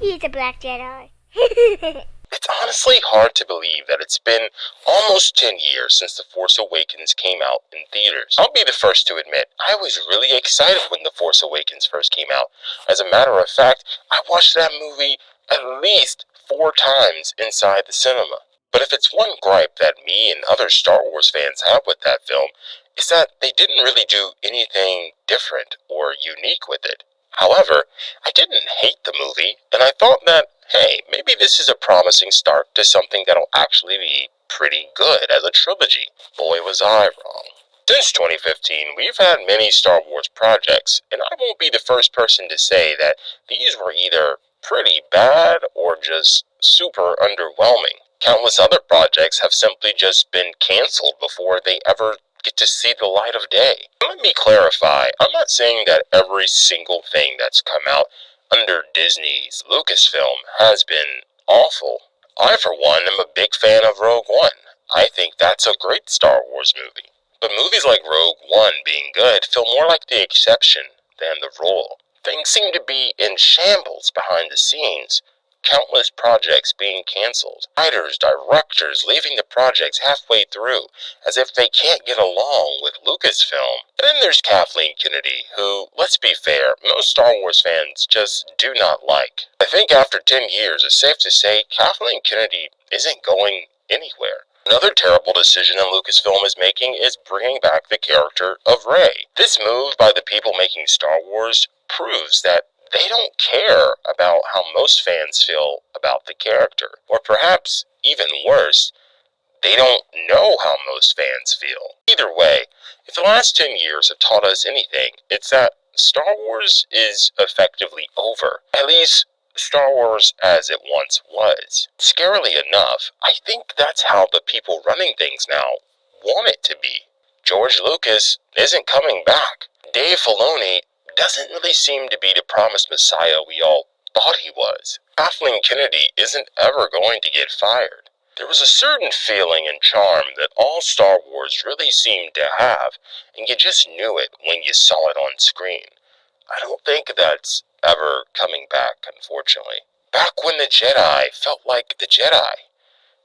He's a Black Jedi. It's honestly hard to believe that it's been almost 10 years since The Force Awakens came out in theaters. I'll be the first to admit, I was really excited when The Force Awakens first came out. As a matter of fact, I watched that movie at least 4 times inside the cinema. But if it's one gripe that me and other Star Wars fans have with that film, is that they didn't really do anything different or unique with it. However, I didn't hate the movie, and I thought that, hey, maybe this is a promising start to something that'll actually be pretty good as a trilogy. Boy, was I wrong. Since 2015, we've had many Star Wars projects, and I won't be the first person to say that these were either pretty bad or just super underwhelming. Countless other projects have simply just been canceled before they ever get to see the light of day. Let me clarify, I'm not saying that every single thing that's come out under Disney's Lucasfilm has been awful. I, for one, am a big fan of Rogue One. I think that's a great Star Wars movie. But movies like Rogue One being good feel more like the exception than the rule. Things seem to be in shambles behind the scenes. Countless projects being canceled. Writers, directors leaving the projects halfway through as if they can't get along with Lucasfilm. And then there's Kathleen Kennedy, who, let's be fair, most Star Wars fans just do not like. I think after 10 years, it's safe to say Kathleen Kennedy isn't going anywhere. Another terrible decision that Lucasfilm is making is bringing back the character of Rey. This move by the people making Star Wars proves that they don't care about how most fans feel about the character. Or perhaps, even worse, they don't know how most fans feel. Either way, if the last 10 years have taught us anything, it's that Star Wars is effectively over. At least, Star Wars as it once was. Scarily enough, I think that's how the people running things now want it to be. George Lucas isn't coming back. Dave Filoni doesn't really seem to be the promised messiah we all thought he was. Kathleen Kennedy isn't ever going to get fired. There was a certain feeling and charm that all Star Wars really seemed to have, and you just knew it when you saw it on screen. I don't think that's ever coming back, unfortunately. Back when the Jedi felt like the Jedi.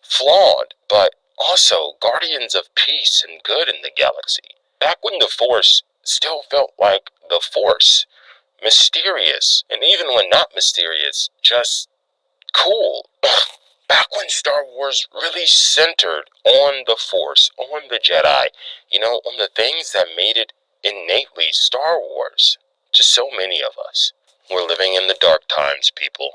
Flawed, but also guardians of peace and good in the galaxy. Back when the Force still felt like the Force. Mysterious, and even when not mysterious, just cool. Back when Star Wars really centered on the Force, on the Jedi, on the things that made it innately Star Wars. Just so many of us. We're living in the dark times, people.